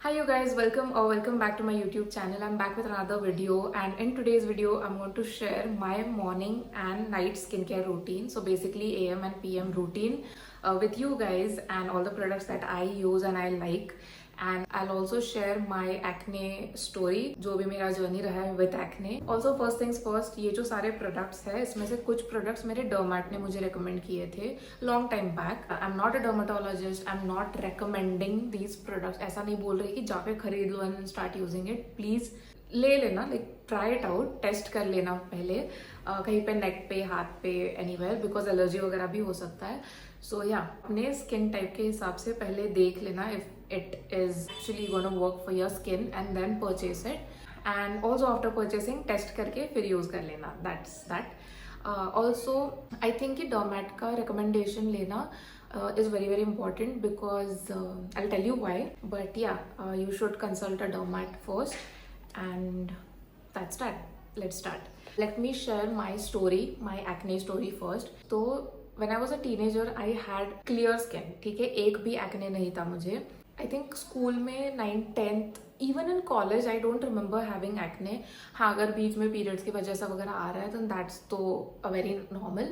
Hi you guys, welcome back to my YouTube channel. I'm back with another video, and in today's video I'm going to share my morning and night skincare routine. So basically AM and PM routine with you guys and all the products that I use and I like. And I'll also share my acne story, जो भी मेरा journey रहा है with acne. Also first things first, ये जो सारे products है इसमें से कुछ products मेरे डर्मेट ने मुझे recommend किए थे long time back. I'm not a dermatologist, I'm not recommending these products. ऐसा नहीं बोल रही कि जाके खरीद लो and start using it. Please ले लेना, like try it out, test कर लेना पहले कहीं पे नेक पे हाथ पे एनीवेयर, बिकॉज एलर्जी वगैरह भी हो सकता है. सो या अपने स्किन टाइप के हिसाब से पहले देख लेना if it is actually gonna work for your skin and then purchase it. And also after purchasing test करके फिर यूज कर लेना. That's that. Also I think कि डॉर्मेट का रिकमेंडेशन लेना is very important because I'll tell you why, but yeah, you should consult a dermat first, and that's that. Let's start. Let me share my story, my acne story first. तो when I was a teenager I had clear skin. ठीक है, एक भी acne नहीं था मुझे. I think school में 9th 10th even in college I don't remember having acne. हाँ, अगर बीच में periods की वजह से वगैरह आ रहा है then that's तो a very normal.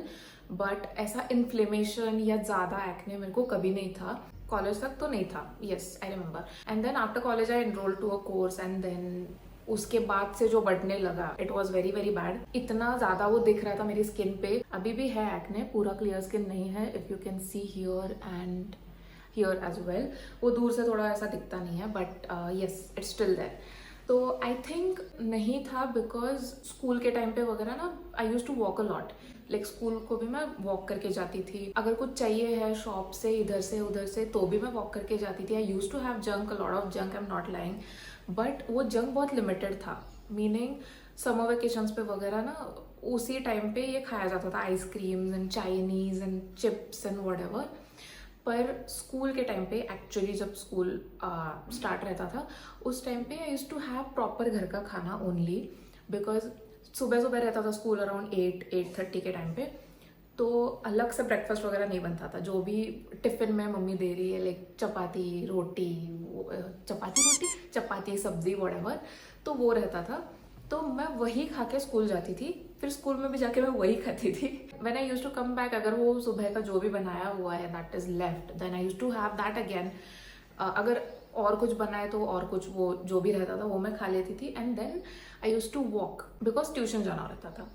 बट ऐसा इन्फ्लेमेशन या ज़्यादा एक्ने मेरे को कभी नहीं था. कॉलेज तक तो नहीं था. Yes, I remember. And then after college I enrol to a course and then उसके बाद से जो बढ़ने लगा इट वॉज वेरी बैड. इतना ज़्यादा वो दिख रहा था मेरी स्किन पे. अभी भी है एक्ने, पूरा क्लियर स्किन नहीं है. If you can see here and here as well. वो दूर से थोड़ा ऐसा दिखता नहीं है but yes it's still there. तो आई थिंक नहीं था बिकॉज स्कूल के टाइम पे वगैरह ना I use to walk a lot. Like school को भी मैं वॉक करके जाती थी. अगर कुछ चाहिए है शॉप से इधर से उधर से तो भी मैं वॉक करके जाती थी. I use to have junk, a lot of junk, I am not lying. But वो जंक बहुत लिमिटेड था. मीनिंग समर वेकेशंस पे वगैरह ना उसी टाइम पे ये खाया जाता था, ice creams and Chinese and chips and whatever. पर स्कूल के टाइम पे एक्चुअली जब स्कूल स्टार्ट रहता था उस टाइम पे आई यूज टू हैव प्रॉपर घर का खाना ओनली. बिकॉज सुबह सुबह रहता था स्कूल अराउंड 8-8:30 के टाइम पे. तो अलग से ब्रेकफास्ट वगैरह नहीं बनता था. जो भी टिफिन में मम्मी दे रही है लाइक चपाती रोटी सब्जी व्हाटएवर, तो वो रहता था. तो मैं वही खा के स्कूल जाती थी. फिर स्कूल में भी जाके मैं वही खाती थी. When I use to come back, अगर वो सुबह का जो भी बनाया हुआ है that is left, then I use to have that again. अगर और कुछ बना है तो और कुछ वो जो भी रहता था वो मैं खा लेती थी. And then I use to walk because tuition जाना रहता था.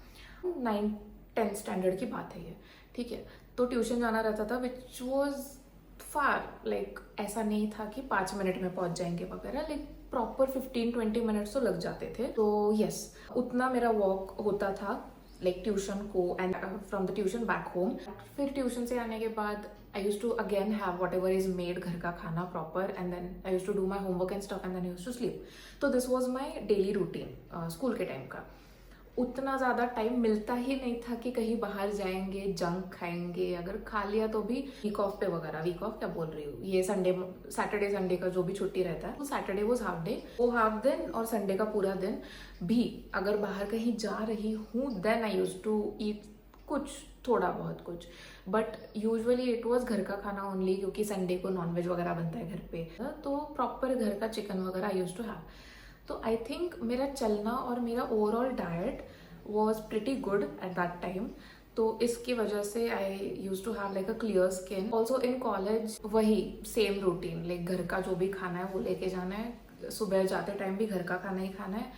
9th-10th स्टैंडर्ड की बात है ये, ठीक है. तो ट्यूशन जाना रहता था विच वॉज फार. लाइक ऐसा नहीं था कि 5 मिनट में पहुंच जाएंगे वगैरह. लाइक प्रॉपर 15-20 मिनट्स तो लग जाते थे. तो यस, उतना मेरा वॉक होता था लाइक ट्यूशन को and from the tuition back home. फिर ट्यूशन से आने के बाद I used to again have whatever is made घर का खाना proper, and then I used to do my homework and stuff, and then I used to sleep. तो this was my daily routine school के time का. उतना ज़्यादा time मिलता ही नहीं था कि कहीं बाहर जाएंगे जंक खाएंगे. अगर खा लिया तो भी वीक ऑफ पे वगैरह. वीक ऑफ क्या बोल रही हूँ, ये संडे सैटरडे संडे का जो भी छुट्टी रहता है, तो सैटरडे वो हाफ डे, वो हाफ दिन, और संडे का पूरा दिन भी अगर बाहर कहीं जा रही हूँ then I use to eat कुछ थोड़ा बहुत कुछ. बट यूजुअली इट वॉज घर का खाना ओनली, क्योंकि संडे को नॉनवेज वगैरह बनता है घर पे. तो प्रॉपर घर का चिकन वगैरह आई यूज टू हैव. तो आई थिंक मेरा चलना और मेरा overall diet was pretty good at that time. तो इसकी वजह से I use to have like a clear skin. Also in college वही सेम रूटीन, लाइक घर का जो भी खाना है वो लेके जाना है. सुबह जाते टाइम भी घर का खाना ही खाना है.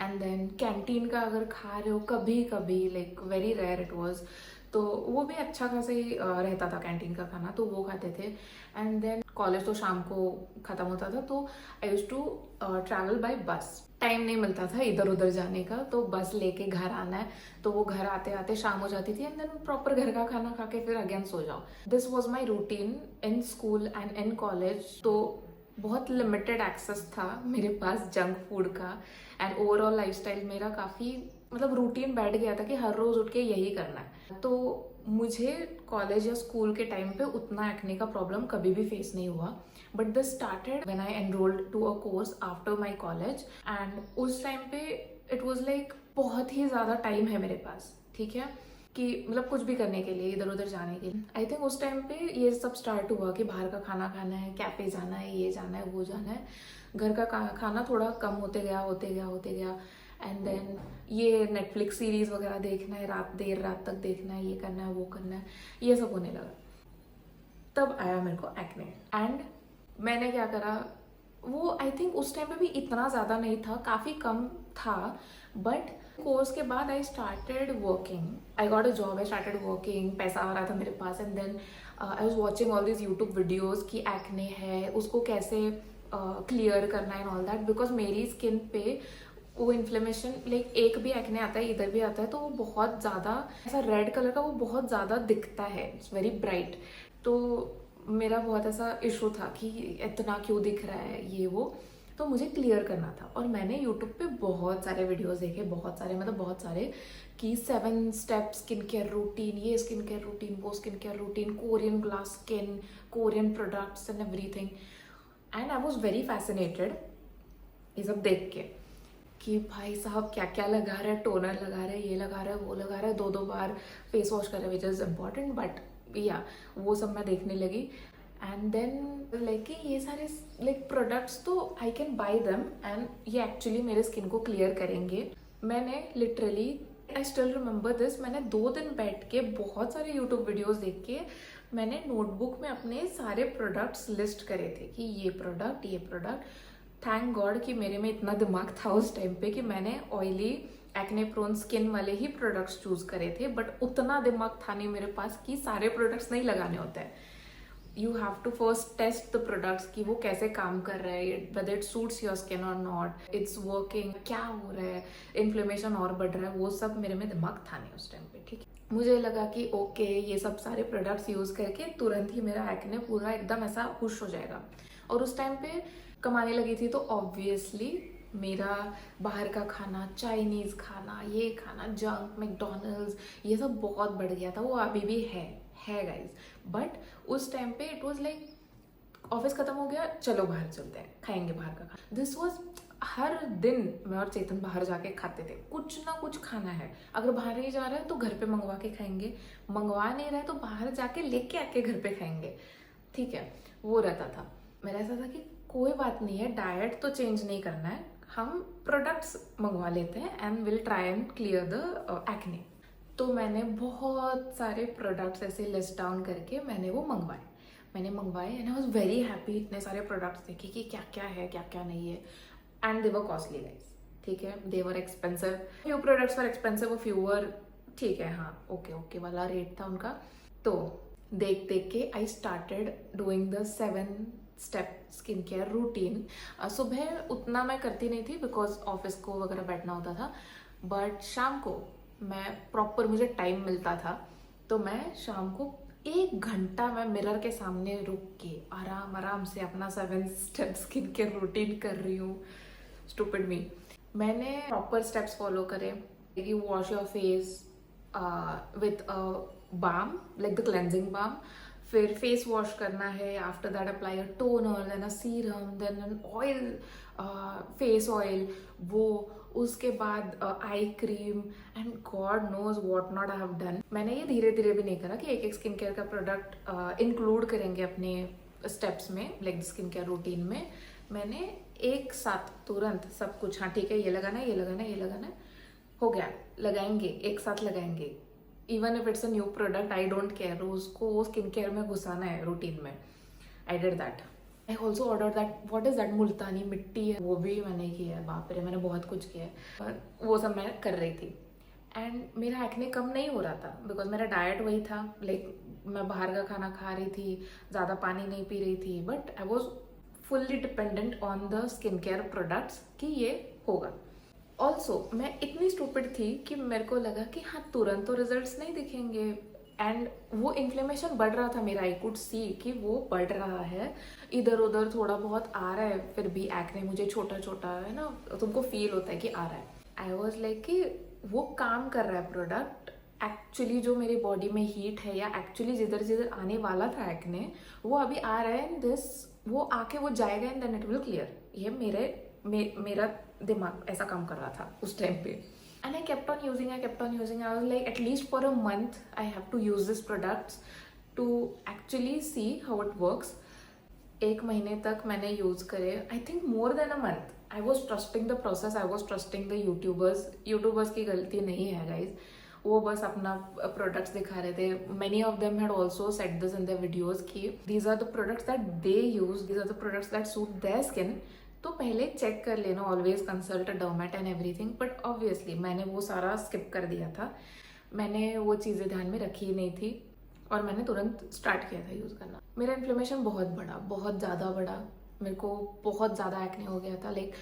एंड देन कैंटीन का अगर खा रहे हो कभी कभी, like very rare it was, तो वो भी अच्छा खासा ही रहता था कैंटीन का खाना, तो वो खाते थे. एंड देन कॉलेज तो शाम को ख़त्म होता था, तो आई यूज टू ट्रैवल बाय बस. टाइम नहीं मिलता था इधर उधर जाने का, तो बस लेके घर आना है. तो वो घर आते आते शाम हो जाती थी एंड देन प्रॉपर घर का खाना खा के फिर अगेन सो जाओ. This was my routine in school and in college. तो बहुत लिमिटेड एक्सेस था मेरे पास जंक फूड का. एंड ओवरऑल लाइफस्टाइल मेरा काफ़ी मतलब रूटीन बैठ गया था कि हर रोज़ उठ के यही करना है. तो मुझे कॉलेज या स्कूल के टाइम पे उतना एक्ने का प्रॉब्लम कभी भी फेस नहीं हुआ. But this started when I enrolled to a course after my college. And उस टाइम पे इट वॉज लाइक बहुत ही ज़्यादा टाइम है मेरे पास, ठीक है. कि मतलब कुछ भी करने के लिए, इधर उधर जाने के लिए। आई थिंक उस टाइम पे ये सब स्टार्ट हुआ कि बाहर का खाना खाना है, कैफे जाना है, ये जाना है, वो जाना है। घर का खाना थोड़ा कम होते गया। एंड देन ये नेटफ्लिक्स सीरीज वगैरह देखना है, देर रात तक देखना है, ये करना है, वो करना है, ये सब होने लगा। तब आया मेरे को एक्ने। एंड मैंने क्या करा, वो आई थिंक उस टाइम पे भी इतना ज़्यादा नहीं था, काफ़ी कम था। बट कोर्स के बाद I started working, I got a job, I started working, पैसा आ रहा था मेरे पास। And then I was watching all this YouTube videos कि एक्ने है, उसको कैसे क्लियर करना है एंड ऑल दैट। बिकॉज मेरी स्किन पे वो इन्फ्लेमेशन, लाइक एक भी एक्ने आता है, इधर भी आता है, तो वो बहुत ज़्यादा ऐसा रेड कलर का वो बहुत ज़्यादा दिखता है, इट्स वेरी ब्राइट। तो मेरा बहुत ऐसा इशू था कि इतना क्यों दिख रहा है ये वो, तो मुझे क्लियर करना था। और मैंने यूट्यूब पे बहुत सारे वीडियोस देखे, बहुत सारे कि 7 स्टेप स्किन केयर रूटीन, ये स्किन केयर रूटीन, वो skin care routine, Korean glass skin, Korean products and everything. And I was very fascinated ये सब देख के कि भाई साहब क्या क्या लगा रहा है, टोनर लगा रहा है, ये लगा रहा है, वो लगा रहा है, 2 बार फेस वॉश कर रहा है, विच इज़ इम्पॉर्टेंट। बट या वो सब मैं देखने लगी। एंड देन लाइक ये सारे लाइक प्रोडक्ट्स तो I can buy them and ये एक्चुअली मेरे स्किन को क्लियर करेंगे। मैंने literally, I still remember this, मैंने 2 दिन बैठ के बहुत सारे यूट्यूब वीडियोस देख के मैंने नोटबुक में अपने सारे प्रोडक्ट्स लिस्ट करे थे कि ये प्रोडक्ट। थैंक गॉड कि मेरे में इतना दिमाग था उस टाइम पे कि मैंने ऑयली एक्ने प्रोन स्किन वाले ही प्रोडक्ट्स चूज करे थे। बट उतना दिमाग था नहीं मेरे पास कि सारे प्रोडक्ट्स नहीं लगाने होते हैं। You have to first test the products कि वो कैसे काम कर रहा है, whether it suits your skin और नॉट, इट्स वर्किंग, क्या हो रहा है, इन्फ्लेमेशन और बढ़ रहा है, वो सब मेरे में दिमाग था नहीं उस टाइम पे। ठीक है, मुझे लगा कि ओके ये सब सारे प्रोडक्ट्स यूज करके तुरंत ही मेरा एक्ने पूरा एकदम ऐसा खुश हो जाएगा। और उस टाइम पे कमाने लगी थी तो ऑब्वियसली मेरा बाहर का खाना, चाइनीज खाना, ये खाना, जंक, मैकडॉनल्ड्स, ये सब बहुत बढ़ गया था। वो अभी भी है गाइज। बट उस टाइम पे इट वाज लाइक ऑफिस खत्म हो गया, चलो बाहर चलते हैं, खाएंगे बाहर का खाना। दिस वाज हर दिन मैं और चेतन बाहर जाके खाते थे, कुछ ना कुछ खाना है। अगर बाहर नहीं जा रहा है तो घर पे मंगवा के खाएंगे, मंगवा नहीं रहा है तो बाहर जाके लेके आके घर पे खाएंगे। ठीक है, वो रहता था मेरा। ऐसा था कि कोई बात नहीं है, डाइट तो चेंज नहीं करना है, हम प्रोडक्ट्स मंगवा लेते हैं and will try and clear the acne. तो मैंने बहुत सारे प्रोडक्ट्स ऐसे लिस्ट डाउन करके मैंने मंगवाए and I was very happy. इतने सारे प्रोडक्ट्स देखे कि क्या क्या है, क्या क्या नहीं है। And they were costly guys. ठीक है, दे वर एक्सपेंसिव, फ्यू प्रोडक्ट्स वर एक्सपेंसिव, फ्यू वर ठीक है, हाँ ओके वाला रेट था उनका। तो देख के I started doing the 7 step skin care routine. सुबह उतना मैं करती नहीं थी बिकॉज ऑफिस को वगैरह बैठना होता था। बट शाम को मैं प्रॉपर, मुझे टाइम मिलता था तो मैं शाम को 1 घंटा मैं मिरर के सामने रुक के आराम से अपना 7 स्टेप स्किन केयर रूटीन कर रही हूँ। Stupid me. मैंने प्रॉपर स्टेप्स फॉलो करे कि wash your face with balm, like the cleansing balm, फिर फेस वॉश करना है, after that apply a toner, then a serum, then an oil, face oil, वो उसके बाद eye cream and God knows what not I have done. मैंने ये धीरे धीरे भी नहीं करा कि एक स्किन केयर का प्रोडक्ट इंक्लूड करेंगे अपने स्टेप्स में, लाइक स्किन केयर रूटीन में। मैंने एक साथ तुरंत सब कुछ, हाँ ठीक है ये लगाना है, ये लगाना है, ये लगाना है, हो गया, लगाएंगे, एक साथ लगाएंगे। Even if it's a new product, I don't care, उसको स्किन केयर में घुसाना है रूटीन में। I did that. I also order that, what is that, मुल्तानी मिट्टी है, वो भी मैंने किया है। बाप रे, मैंने बहुत कुछ किया है, वो सब मैं कर रही थी। एंड मेरा एक्ने कम नहीं हो रहा था बिकॉज मेरा डाइट वही था, लाइक मैं बाहर का खाना खा रही थी, ज़्यादा पानी नहीं पी रही थी। But I was fully dependent on the skin care products कि ये होगा। ऑल्सो मैं इतनी स्टूपिड थी कि मेरे को लगा कि हाँ तुरंत तो रिजल्ट्स नहीं दिखेंगे। एंड वो इन्फ्लेमेशन बढ़ रहा था मेरा, आई कुड सी कि वो बढ़ रहा है, इधर उधर थोड़ा बहुत आ रहा है, फिर भी एक्ने मुझे छोटा छोटा है ना, तुमको फील होता है कि आ रहा है। आई वॉज लाइक कि वो काम कर रहा है प्रोडक्ट, एक्चुअली जो मेरी बॉडी में हीट है या एक्चुअली जिधर जिधर आने वाला था एक्ने, वो अभी आ रहा है। एंड दिस, वो आके वो जाएगा and then it will clear. ये मेरा दिमाग ऐसा काम कर रहा था उस टाइम पे। And I kept on using, I was like, at least for a month I have to use this products to actually see how it works. 1 महीने तक मैंने यूज करे, I think more than a month. I was trusting the process, I was trusting the YouTubers की गलती नहीं है guys. वो बस अपना प्रोडक्ट्स दिखा रहे थे. Many of them had also said this in their videos कि these are the products that they use, these are the products that suit their skin. तो पहले चेक कर लेना, always consult a dermat and everything. But obviously मैंने वो सारा skip कर दिया था, मैंने वो चीज़ें ध्यान में रखी नहीं थी और मैंने तुरंत स्टार्ट किया था यूज़ करना. मेरा इन्फ्लेमेशन बहुत बढ़ा, बहुत ज़्यादा बढ़ा. मेरे को बहुत ज़्यादा एक्ने हो गया था. लाइक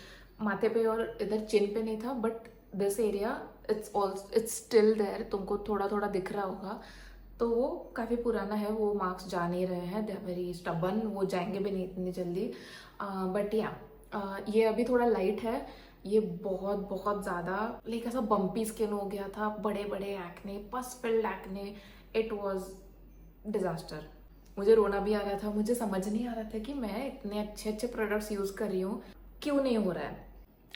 माथे पे और इधर चिन पे नहीं था, but this area it's still there. तुमको थोड़ा थोड़ा दिख रहा होगा. तो वो काफ़ी पुराना है, वो मार्क्स जा नहीं रहे हैं. दे आर वेरी स्टबन, वो जाएंगे भी नहीं इतनी जल्दी. बट या ये अभी थोड़ा लाइट है. ये बहुत बहुत ज़्यादा लाइक ऐसा बम्पी स्किन हो गया था, बड़े बड़े एक्ने, पस field acne. It was disaster. मुझे रोना भी आ रहा था. मुझे समझ नहीं आ रहा था कि मैं इतने अच्छे अच्छे प्रोडक्ट्स यूज कर रही हूँ, क्यों नहीं हो रहा है.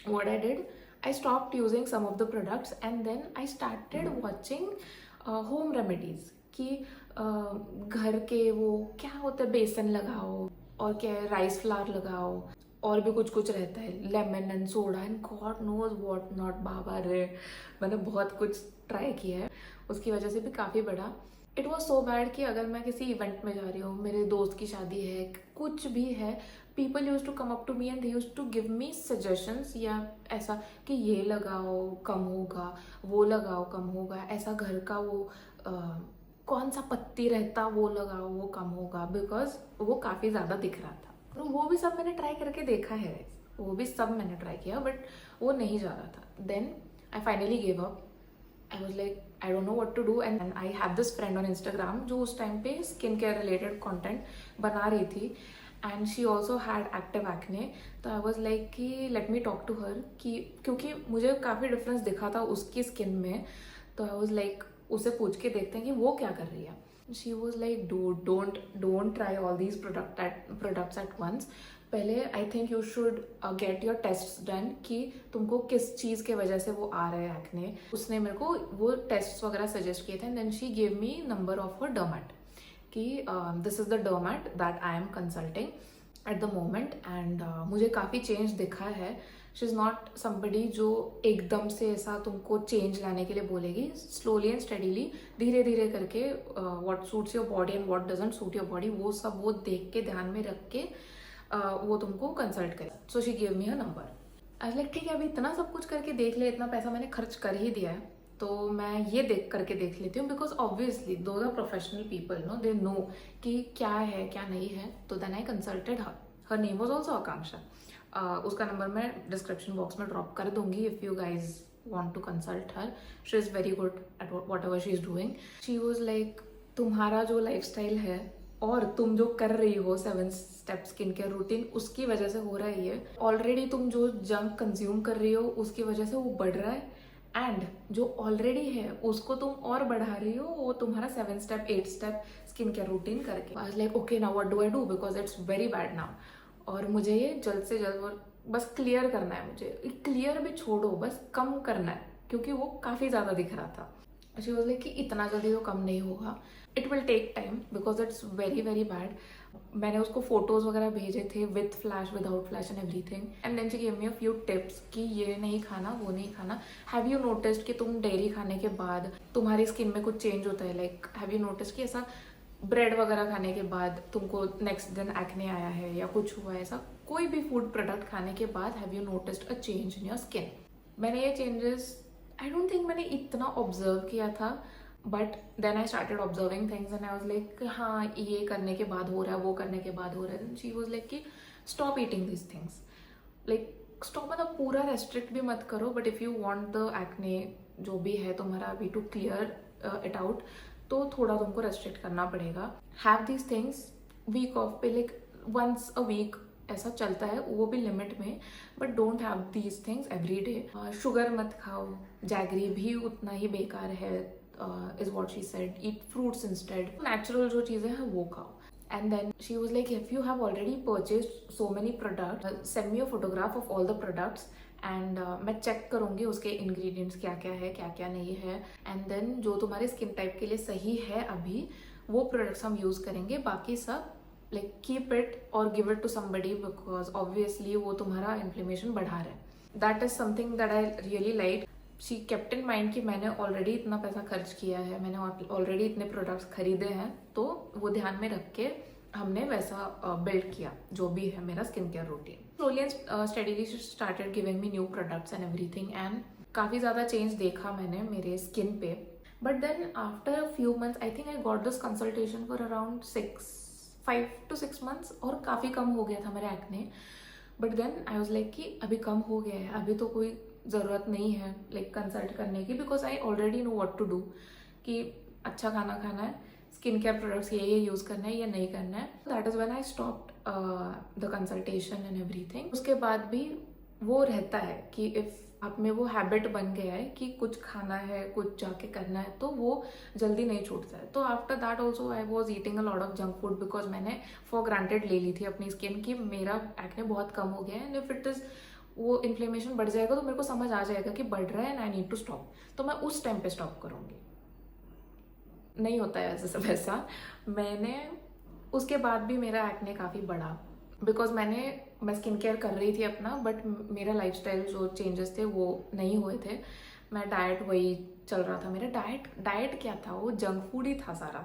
What I did, I stopped using some of the products and then I started watching home remedies कि घर के वो क्या होता है, बेसन लगाओ और क्या है, राइस फ्लावर लगाओ, और भी कुछ कुछ रहता है, lemon and soda and God knows what not. बाबा रे, मैंने बहुत कुछ ट्राई किया है. उसकी वजह से भी काफ़ी बढ़ा. इट वॉज सो बैड कि अगर मैं किसी इवेंट में जा रही हूँ, मेरे दोस्त की शादी है, कुछ भी है, people use to come up to me and they use to give me suggestions, या ऐसा कि ये लगाओ कम होगा, वो लगाओ कम होगा, ऐसा घर का वो कौन सा पत्ती रहता वो लगाओ वो कम होगा, बिकॉज वो काफ़ी ज़्यादा दिख रहा था. तो वो भी सब मैंने ट्राई करके देखा है, वो भी सब मैंने ट्राई किया, बट वो नहीं जा रहा था. Then I finally give up. I was like, I don't know what to do. And I had this friend on Instagram जो उस टाइम पे स्किन केयर रिलेटेड कंटेंट बना रही थी, and she also had active acne. तो I was like कि let me talk to her, कि क्योंकि मुझे काफ़ी डिफरेंस दिखा था उसकी स्किन में. तो आई वॉज लाइक उसे पूछ के देखते हैं कि वो क्या कर रही है. She was like don't try all these products at once. पहले I think you should get your test done कि तुमको किस चीज़ के वजह से वो आ रहे हैं एक्ने. उसने मेरे को वो टेस्ट वगैरह सजेस्ट किए थे. And then she give me number of a dermat कि this is the dermat that I am consulting at the moment. And मुझे काफ़ी चेंज दिखा है. शी इज़ नॉट समबडी जो एकदम से ऐसा तुमको चेंज लाने के लिए बोलेगी. स्लोली एंड स्टडीली, धीरे धीरे करके what suits your body and what doesn't suit your body, वो सब वो देख के, ध्यान में रख के वो तुमको कंसल्ट करे. So she give me a number. I like ठीक है, अभी इतना सब कुछ करके देख ले, इतना पैसा मैंने खर्च कर ही दिया है, तो मैं ये देख करके देख लेती हूँ. Because obviously those are professional people, no, they know कि क्या है क्या नहीं है. तो then I consulted her. Her name was also Akanksha. उसका नंबर मैं डिस्क्रिप्शन बॉक्स में ड्रॉप कर दूंगी if you guys want to consult her. She is very good at whatever she is doing. She was like, तुम्हारा जो lifestyle है और तुम जो कर रही हो 7 स्टेप स्किन केयर रूटीन, उसकी वजह से हो रहा है ये. ऑलरेडी तुम जो जंक कंज्यूम कर रही हो उसकी वजह से वो बढ़ रहा है, एंड जो ऑलरेडी है उसको तुम और बढ़ा रही हो, वो तुम्हारा 7 step 8 step skin care routine करके. I was like okay, now what do I do, because it's very bad now. और मुझे ये जल्द से जल्द बस क्लियर करना है. मुझे क्लियर भी छोड़ो, बस कम करना है, क्योंकि वो काफ़ी ज़्यादा दिख रहा था. शी वाज लाइक कि इतना जल्दी तो कम नहीं होगा, it will take time because it's very very bad. मैंने उसको फोटोज़ वगैरह भेजे थे with flash, without flash and everything. And then she give me a few tips कि ये नहीं खाना, वो नहीं खाना. हैव यू नोटिस्ड कि तुम डेयरी खाने के बाद तुम्हारी स्किन में कुछ चेंज होता है? लाइक हैव यू नोटिस्ड कि ऐसा ब्रेड वगैरह खाने के बाद तुमको नेक्स्ट दिन एक्ने आया है या कुछ हुआ है? ऐसा कोई भी फूड प्रोडक्ट खाने के बाद have you noticed a change in your skin? मैंने ये चेंजेस आई डोंट थिंक मैंने इतना ऑब्जर्व किया था, but then I started observing things and I was like हाँ, ये करने के बाद हो रहा है, वो करने के बाद हो रहा है. शी वाज लाइक कि stop eating this things. Like stop मतलब पूरा रेस्ट्रिक्ट भी मत करो, but if you want the acne जो भी है तुम्हारा अभी टू क्लियर इट आउट, तो थोड़ा तुमको रेस्ट्रिक्ट करना पड़ेगा. Have these things week off पे, लाइक वंस अ वीक ऐसा चलता है, वो भी लिमिट में, but don't have these things every day. Sugar मत खाओ, जैगरी भी उतना ही बेकार है, is what she said. Eat fruits instead. Natural जो चीज़ें हैं वो खाओ. And then she was like, if you have already purchased so many products, send me a photograph of all the products and मैं चेक करूँगी उसके ingredients क्या क्या है क्या क्या नहीं है, एंड देन जो तुम्हारे स्किन टाइप के लिए सही है अभी वो प्रोडक्ट्स हम यूज़ करेंगे, बाकी सब लाइक कीप इट और give it to somebody because obviously वो तुम्हारा इन्फ्लेमेशन बढ़ा रहा है. That is something that I really like. She kept in mind कि मैंने ऑलरेडी इतना पैसा खर्च किया है, मैंने ऑलरेडी इतने प्रोडक्ट्स खरीदे हैं, तो वो ध्यान में रख के हमने वैसा बिल्ड किया जो भी है मेरा skin care routine. Slowly and steadily started giving me new products and everything, and काफ़ी ज़्यादा चेंज देखा मैंने मेरे स्किन पे. But then after a few months I think I got this consultation for around 5 to 6 months और काफ़ी कम हो गया था मेरे acne. But then I was like कि अभी कम हो गया है, अभी तो कोई ज़रूरत नहीं है लाइक कंसल्ट करने की, because I already know what to do कि अच्छा खाना खाना है, स्किन केयर प्रोडक्ट्स ये यूज़ करना है या नहीं करना है. That is when I stopped the consultation and everything. उसके बाद भी वो रहता है कि इफ़ आप में वो हैबिट बन गया है कि कुछ खाना है, कुछ जाके करना है, तो वो जल्दी नहीं छूटता है. तो after that also I was eating a lot of junk food because मैंने फॉर ग्रांटेड ले ली थी अपनी स्किन की मेरा एक्ने बहुत कम हो गया है, एंड इफ इट इज़ वो इन्फ्लेमेशन बढ़ जाएगा तो मेरे को समझ आ जाएगा कि बढ़ रहा है and I need to stop, तो मैं उस टाइम पे स्टॉप करूँगी. नहीं होता है ऐसा वैसा. मैंने उसके बाद भी मेरा एक्ने काफ़ी बढ़ा बिकॉज मैं स्किन केयर कर रही थी अपना, बट मेरा लाइफस्टाइल जो चेंजेस थे वो नहीं हुए थे. मैं डाइट वही चल रहा था, मेरा डाइट क्या था, वो जंक फूड ही था सारा,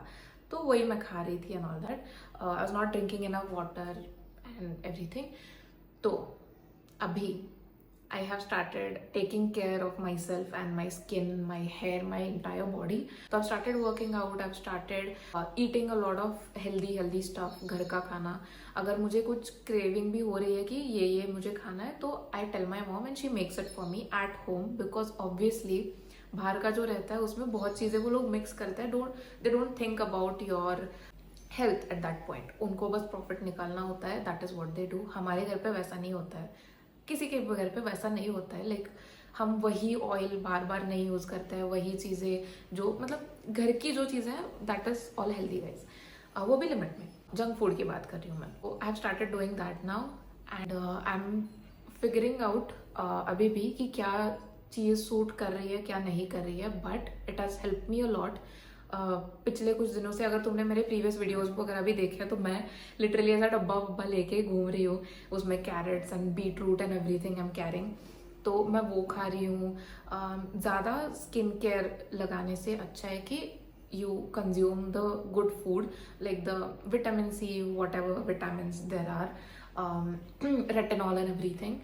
तो वही मैं खा रही थी and all that. I was not drinking enough water and everything. तो अभी I have started taking care of myself and my skin, my hair, my entire body. So I've started working out, I've started eating a lot of healthy stuff, घर का खाना. अगर मुझे कुछ craving भी हो रही है कि ये मुझे खाना है, तो I tell my mom and she makes it for me at home because obviously बाहर का जो रहता है उसमें बहुत चीज़ें वो लोग मिक्स करते हैं. They don't think about your health at that point. उनको बस प्रॉफिट निकालना होता है, that is what they do. हमारे घर पे वैसा नहीं होता है, किसी के घर पे वैसा नहीं होता है. लाइक हम वही ऑयल बार बार नहीं यूज़ करते हैं, वही चीज़ें जो मतलब घर की जो चीज़ें हैं that is all healthy wise, वो भी लिमिट में. जंक फूड की बात कर रही हूँ मैं. I have started doing that now and I am figuring out अभी भी कि क्या चीज़ सूट कर रही है क्या नहीं कर रही है, but it has help me a lot. पिछले कुछ दिनों से अगर तुमने मेरे प्रीवियस वीडियोस वगैरह भी देखे हैं तो मैं लिटरली ऐसा डब्बा लेके घूम रही हूँ, उसमें carrots and beetroot and everything I am carrying, तो मैं वो खा रही हूँ. ज़्यादा स्किन केयर लगाने से अच्छा है कि you consume the good food like the vitamin C, whatever vitamins there are, retinol and everything.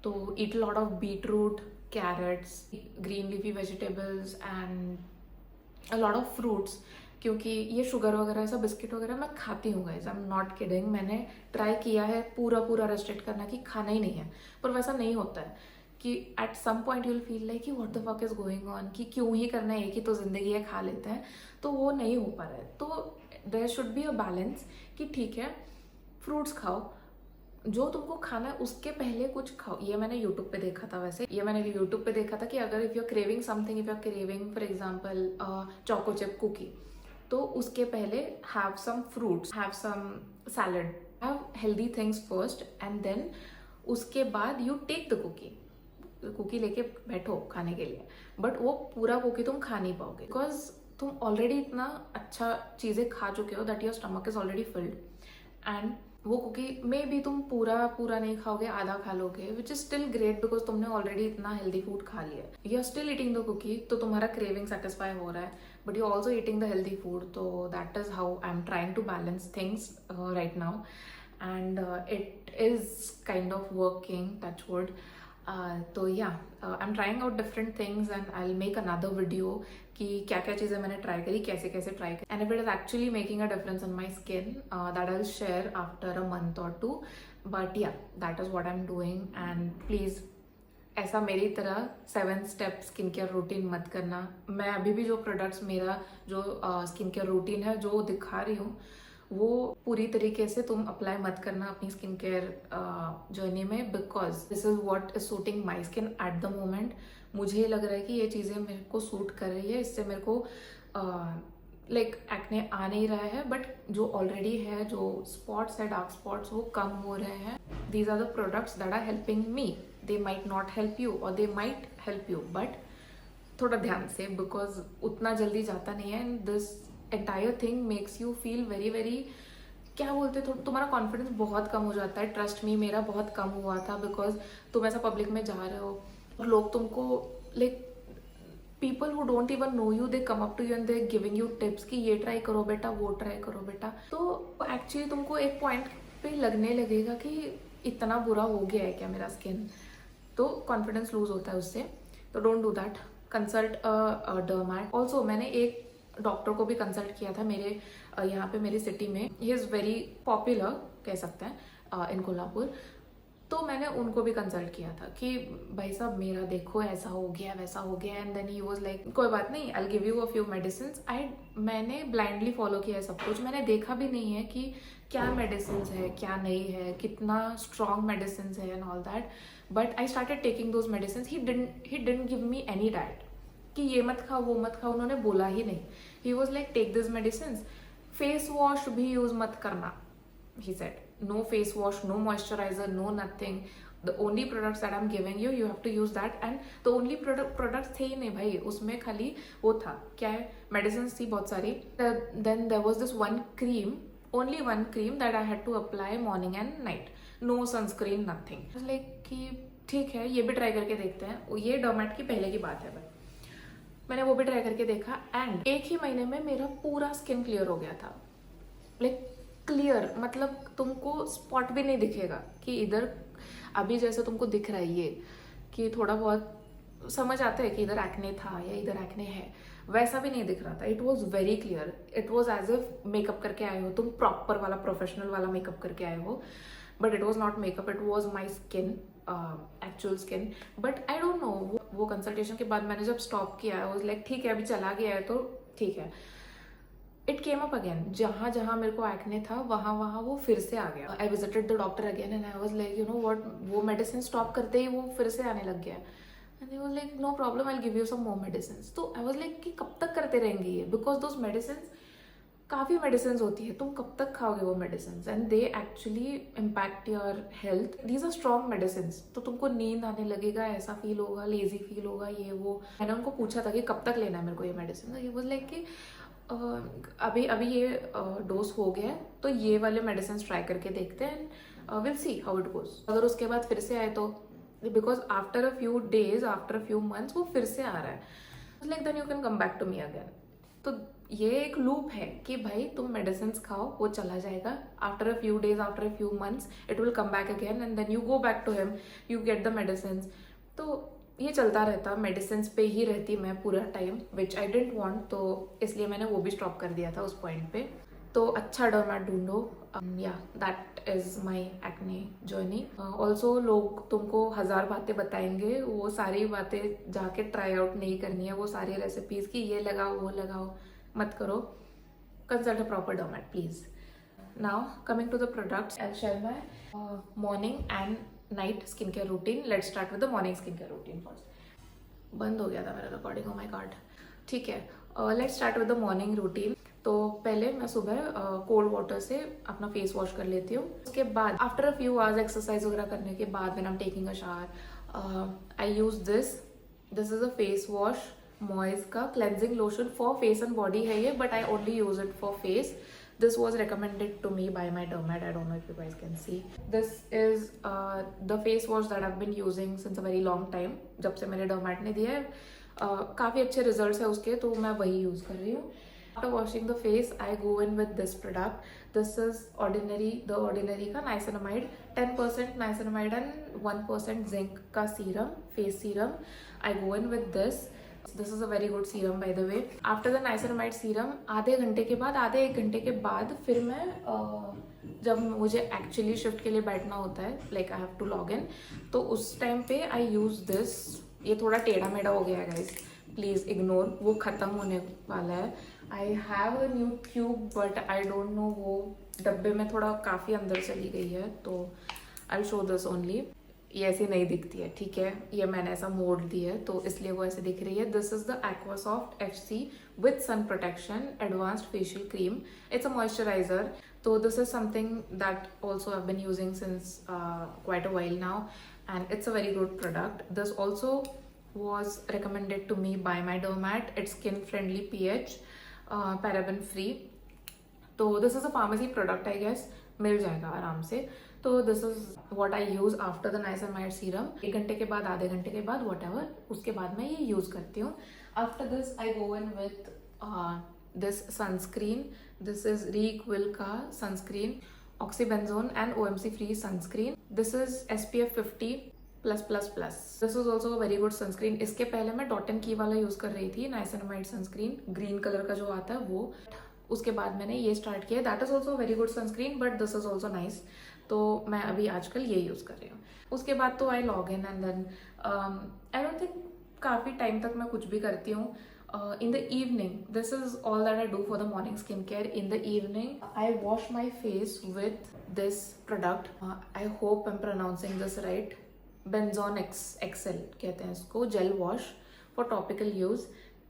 So eat a lot of beetroot, carrots, green leafy vegetables and a lot of fruits. क्योंकि ये sugar वगैरह ऐसा biscuit वगैरह मैं खाती हूँ guys, I am not kidding. मैंने try किया है पूरा रेस्ट्रिक्ट करना कि खाना ही नहीं है, पर वैसा नहीं होता है कि at some point you will feel like कि what the fuck is going on, कि क्यों ही करना है, एक ही तो जिंदगी है, खा लेते हैं. तो वो नहीं हो पा रहा है. तो there should be a balance कि ठीक है फ्रूट्स खाओ, जो तुमको खाना है उसके पहले कुछ खाओ. ये मैंने यूट्यूब पे देखा था, वैसे ये मैंने यूट्यूब पे देखा था कि अगर if you are craving something, if you are craving for example choco chip cookie, तो उसके पहले have some fruits, have some salad, have healthy things first and then उसके बाद यू टेक द कुकी लेके बैठो खाने के लिए. बट वो पूरा कुकी तुम खा नहीं पाओगे बिकॉज तुम ऑलरेडी इतना अच्छा चीज़ें खा चुके हो that your stomach is already filled. And वो कुकी में भी तुम पूरा नहीं खाओगे, आधा खा लोगे, which is still great because तुमने ऑलरेडी इतना हेल्दी फूड खा लिया. You are still eating the cookie, तो तुम्हारा क्रेविंग सेटिस्फाई हो रहा है, but you also eating the healthy food. तो that is how I am trying to balance things right now and it is kind of working, touch wood. तो या आई am trying out different things and I will make another video कि क्या क्या चीज़ें मैंने try करी, कैसे try करी, and if it is actually making a difference in my skin that I will share after a month और 2. But या that is what I am doing and please ऐसा मेरी तरह 7 स्टेप स्किन केयर रूटीन मत करना. मैं अभी भी जो प्रोडक्ट्स मेरा जो स्किन केयर रूटीन है जो दिखा रही हूँ वो पूरी तरीके से तुम अप्लाई मत करना अपनी स्किन केयर जर्नी में, because this is what is suiting my skin at the moment. मुझे लग रहा है कि ये चीज़ें मेरे को सूट कर रही है, इससे मेरे को लाइक एक्ने आ नहीं रहा है, बट जो ऑलरेडी है, जो स्पॉट्स है, डार्क स्पॉट्स, वो कम हो रहे हैं. These are the products that are helping me. They might not help you और they might help you, but थोड़ा ध्यान से, बिकॉज उतना जल्दी जाता नहीं है. And this entire thing makes you feel very very, क्या बोलते हैं, तुम्हारा कॉन्फिडेंस बहुत कम हो जाता है. ट्रस्ट मी, मेरा बहुत कम हुआ था, बिकॉज तुम ऐसा पब्लिक में जा रहे हो और लोग तुमको like people who don't even know you, they come up to you and they giving you tips कि ये ट्राई करो बेटा, वो ट्राई करो बेटा. तो एक्चुअली तुमको एक पॉइंट पे लगने लगेगा कि इतना बुरा हो गया है क्या मेरा स्किन. तो कॉन्फिडेंस लूज होता है उससे. तो don't do that. Consult a डर्मैट. Also मैंने एक डॉक्टर को भी कंसल्ट किया था मेरे यहाँ पे मेरी सिटी में. ही इज़ वेरी पॉपुलर कह सकते हैं इन कोल्हापुर. तो मैंने उनको भी कंसल्ट किया था कि भाई साहब मेरा देखो ऐसा हो गया वैसा हो गया. And then he was like कोई बात नहीं, I will give you a few medicine. मैंने ब्लाइंडली फॉलो किया है सब कुछ. मैंने देखा भी नहीं है कि क्या मेडिसिन है क्या नहीं है, कितना स्ट्रॉन्ग मेडिसिन है and all that. But I started taking those medicine. He didn't give me any diet कि ये मत खाओ वो मत खाओ, उन्होंने बोला ही नहीं. He was like take this medicine. Face wash भी यूज मत करना, he said. No face wash, no moisturizer, no nothing. The only products that I'm giving you, you have to use that. And the only products थे ही नहीं भाई उसमें, खाली वो था क्या है, मेडिसिन थी बहुत सारी. Then there was this one cream, only one cream that I had to apply morning and night. No sunscreen, nothing. Like कि ठीक है, ये भी ट्राई करके देखते हैं. ये डर्मेट की पहले की बात है भाई. मैंने वो भी ट्राई करके देखा एंड एक ही महीने में मेरा पूरा स्किन क्लियर हो गया था. लाइक क्लियर मतलब तुमको स्पॉट भी नहीं दिखेगा कि इधर अभी जैसे तुमको दिख रहा है ये, कि थोड़ा बहुत समझ आता है कि इधर एक्ने था या इधर एक्ने है, वैसा भी नहीं दिख रहा था. It was very clear. It was as if makeup करके आए हो तुम, प्रॉपर वाला प्रोफेशनल वाला मेकअप करके आए हो. But it was not makeup, it was my skin, actual skin. But I don't know, वो कंसल्टेशन के बाद मैंने जब स्टॉप किया, आई वॉज लाइक ठीक है अभी चला गया है तो ठीक है. It came up again. जहाँ जहाँ मेरे को एक्ने था वहाँ वहाँ वो फिर से आ गया. I visited the doctor again and I was like you know what, वो मेडिसिन स्टॉप करते ही वो फिर से आने लग गया. And he was like no problem, I will give you some more medicine. तो आई वाज लाइक कि कब तक करते रहेंगे ये, बिकॉज दोज मेडिसिन, काफ़ी मेडिसिन होती है, तुम कब तक खाओगे वो medicine, and they actually impact your health. These are strong medicine. तो तुमको नींद आने लगेगा, ऐसा फील होगा, लेजी फील होगा, ये वो. मैंने उनको पूछा था कि कब तक लेना है मेरे को ये मेडिसिन. ही वाज लाइक कि अभी ये डोज हो गया है तो ये वाले मेडिसिन ट्राई करके देखते हैं, will see how it goes. अगर उसके बाद फिर से आए तो, because after a few days, after a few months वो फिर से आ रहा है, like then you can come back to me again. तो ये एक लूप है कि भाई तुम मेडिसिन खाओ, वो चला जाएगा. After a few days, after a few months it will come back again and then you go back to him, you get the medicine. तो ये चलता रहता, मेडिसिन पे ही रहती मैं पूरा टाइम, विच आई डेंट वॉन्ट. तो इसलिए मैंने वो भी स्टॉप कर दिया था उस पॉइंट पे. तो अच्छा डर्मेट ढूंढो. या that is my acne journey. Also लोग तुमको 1000 बातें बताएंगे, वो सारी बातें जाके ट्राई आउट नहीं करनी है. वो सारी रेसिपीज की ये लगाओ वो लगाओ मत करो. Consult a proper dermat please. Now coming to the products, I share my morning and night skin care routine. Let's start with the morning skin care routine first. बंद हो गया था मेरा रिकॉर्डिंग, ओ माय गॉड. ठीक है, let's start with the morning routine. तो पहले मैं सुबह कोल्ड वाटर से अपना फेस वॉश कर लेती हूँ. उसके बाद after a few hours exercise वगैरह करने के बाद when I am taking a shower, I use this is a face wash, मॉइज का cleansing lotion for face and body है ये, but I only use it for face. This was recommended to me by my dermat. I don't know if you guys can see. This is the face wash that I've been using since a very long time. जब से मेरे dermat ने दिया है, काफ़ी अच्छे results है उसके, तो मैं वही यूज़ कर रही हूँ. After washing the face, I go in with this product. This is The Ordinary का niacinamide, 10% niacinamide and 1% zinc का serum, face serum. I go in with this. This is a very good serum by the way. After the niacinamide serum, आधे एक घंटे के बाद फिर मैं जब मुझे एक्चुअली शिफ्ट के लिए बैठना होता है, like I have to log in, तो उस टाइम पे आई यूज दिस. ये थोड़ा टेढ़ा मेढ़ा हो गया है गाइस, प्लीज इग्नोर, वो खत्म होने वाला है. I have a new tube but I don't know, वो डब्बे में थोड़ा काफ़ी अंदर चली गई है, तो I will show this only. ये ऐसी नहीं दिखती है, ठीक है, ये मैंने ऐसा मोड़ दी है तो इसलिए वो ऐसे दिख रही है. This is the Aquasoft FC with sun protection advanced facial cream. It's a moisturizer. So this is something that also I've been using since quite a while now, and it's a very good product. This also was recommended to me by my dermat. It's skin friendly pH, paraben free. तो this is a pharmacy product I guess, मिल जाएगा आराम से. तो this is what I use after the niacinamide serum. 1 घंटे के बाद, आधे घंटे के बाद, वट एवर, उसके बाद मैं ये यूज करती हूँ. After this I go in with this sunscreen. This is रीक्विल का sunscreen, oxybenzone and OMC free sunscreen. This is SPF 50+++. This is also very good sunscreen. इसके पहले मैं डॉट एंड की वाला यूज कर रही थी, नाइसिनामाइड सनस्क्रीन, ग्रीन कलर का जो आता है वो. उसके बाद मैंने ये स्टार्ट किया. That is also very good sunscreen but this is also nice. तो मैं अभी आजकल ये यूज कर रही हूँ. उसके बाद तो I log in and then I don't think काफी टाइम तक मैं कुछ भी करती हूँ. In the evening, this is all that I do for the morning skincare. In the evening, I wash my face with this product. I hope I'm pronouncing this right. Benzone XL कहते हैं इसको, gel wash for topical use.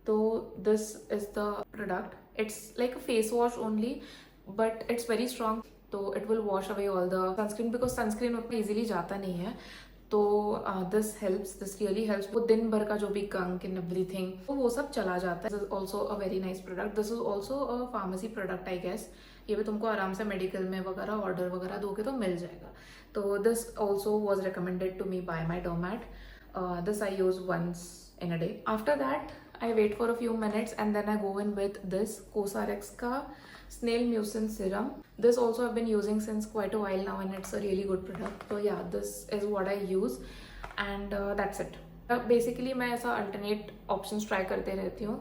So this is the product. It's like a face wash only, but it's very strong. So it will wash away all the sunscreen because sunscreen उतना easily जाता नहीं है. तो this helps, this really helps. वो दिन भर का जो भी गंक इन एवरीथिंग, तो वो सब चला जाता है. This is also a very nice product. This is also a pharmacy product I guess. ये भी तुमको आराम से मेडिकल में वगैरह ऑर्डर वगैरह दोगे तो मिल जाएगा. तो this also was recommended to me by my dermat. This I use once in a day. After that I wait for a few minutes and then I go in with this Cosrx का Snail Mucin Serum. This also I've been using since quite a while now and it's a really good product. So yeah, this is what I use and that's it. Basically मैं ऐसा alternate options try करते रहती हूँ.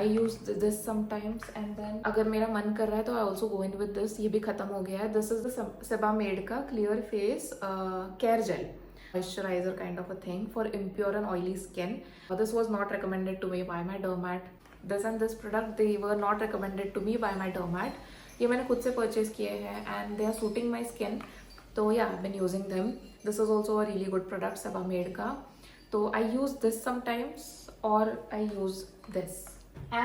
I use this sometimes and then अगर मेरा मन कर रहा है तो I also go in with this. ये भी खत्म हो गया है. This is the Sebamed का Clear Face Care Gel. Moisturizer kind of a thing for impure and oily skin. This was not recommended to me by my dermat. This and this product, they were not recommended to me by my dermat. ये मैंने खुद से purchase किए हैं and they are suiting my skin. तो yeah, I've been using them. This is also a really good product, Sebamed का. तो I use this sometimes or I use this.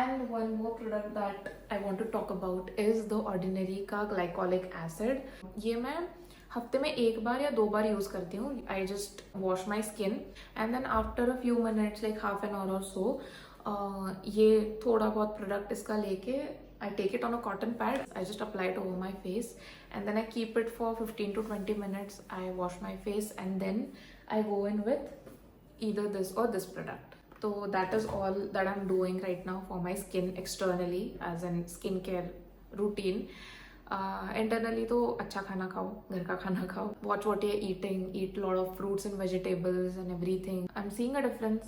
And one more product that I want to talk about is the Ordinary का Glycolic Acid. ये मैं हफ्ते में 1 बार या 2 बार use करती हूँ. I just wash my skin and then after a few minutes like half an hour or so ये थोड़ा बहुत प्रोडक्ट इसका लेके I take it on a cotton pad. I just apply it over my face and then I keep it for 15 to 20 minutes. I wash my face and then I go in with either this or this product. तो that is all that I am doing right now for my skin externally as an skin care routine. Internally तो अच्छा खाना खाओ, घर का खाना खाओ, watch what you're eating, eat lot of fruits and vegetables and everything. I am seeing a difference,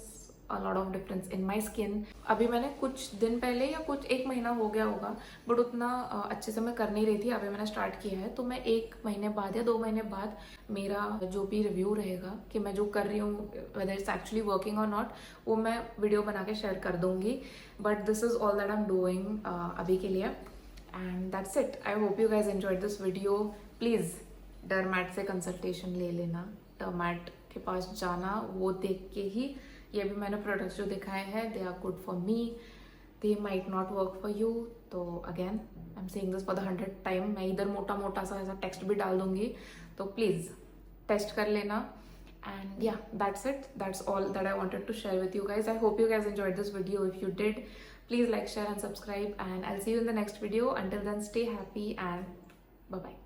a lot of difference in my skin. अभी मैंने कुछ दिन पहले या कुछ 1 महीना हो गया होगा बट उतना अच्छे से मैं कर नहीं रही थी. अभी मैंने स्टार्ट किया है तो मैं 1 महीने बाद या 2 महीने बाद मेरा जो भी रिव्यू रहेगा कि मैं जो कर रही हूँ वेदर इट्स एक्चुअली वर्किंग और नॉट, वो मैं वीडियो बना के शेयर कर दूंगी. But this is all that I am doing अभी के लिए. And that's it. I hope you guys enjoyed this video. Please डरमैट से कंसल्टेशन ले लेना, डरमैट के पास जाना, वो देख के ही. ये भी मैंने प्रोडक्ट्स जो दिखाए हैं they are good for me, they might not work for you. तो again I am saying this for the 100th time. मैं इधर मोटा मोटा सा ऐसा टेक्स्ट भी डाल दूंगी तो प्लीज़ टेस्ट कर लेना. And yeah, that's it. That's all that I wanted to share with you guys. I hope you guys enjoyed this video. If you did, please like, share and subscribe, and I'll see you in the next video. Until then, stay happy and bye bye.